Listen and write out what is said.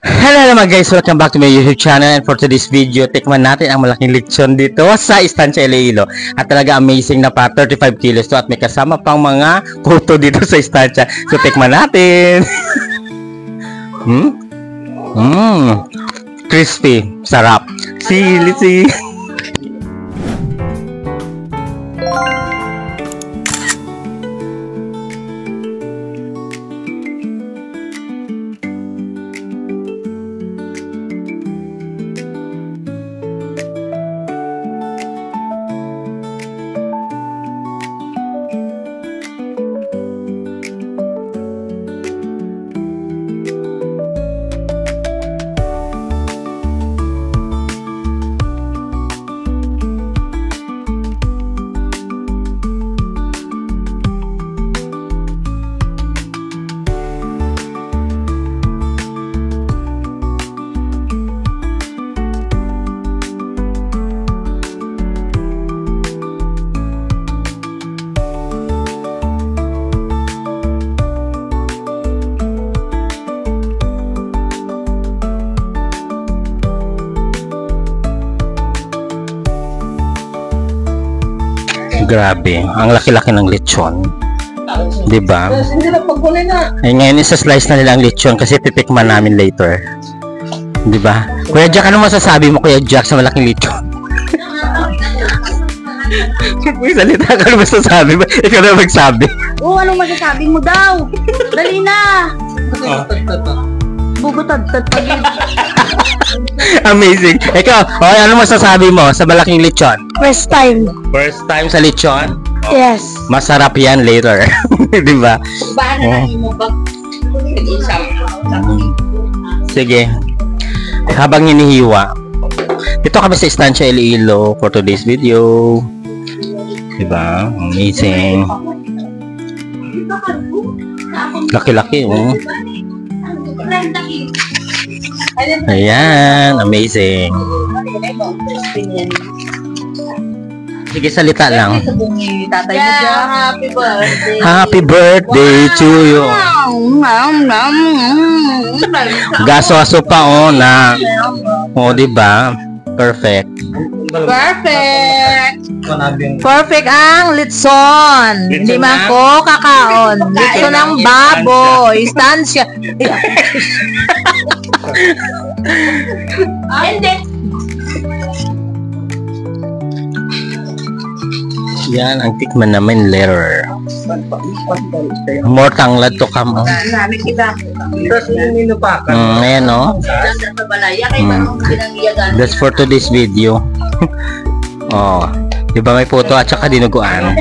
Hello naman guys, welcome back to my YouTube channel, and for today's video, tikman natin ang malaking lechon dito sa Estancia Iloilo. At talaga amazing na pa, 35 kilos to at may kasama pang mga puto dito sa Estancia. So tikman natin. Crispy, sarap. Sili. Grabe, ang laki-laki ng lechon. 'Di ba? Eh ngayon isa-slice na nila ang lechon kasi titikman namin later. 'Di ba? Kuya Jack, ano masasabi mo Kuya Jack sa malaking lechon? May salita ka, ano masasabi mo? Ikaw na magsabi. Oo, anong masasabi mo daw? Dali na! Bugutad-tad pag Amazing. Ikaw, ano masasabi mo sa malaking lechon? First time. First time sa lechon? Yes. Masarap yan later. Di ba? Sige. Habang hinihiwa, dito kami sa Estancia Iloilo for today's video. Di ba? Amazing. Laki-laki, oh. Ayan, amazing. Sige, salita lang. Happy birthday. Happy birthday to you. Gaso-aso pa, oh, na. Oh, diba? Perfect. Perfect. Perfect ang litson. Hindi man ko kakaon. Litson ng baboy. Estancia. Hindi. Yan, ang tikman namin later. More tanglad to come. Ayan, no? That's for today's video. Oh, diba may photo at saka dinuguan?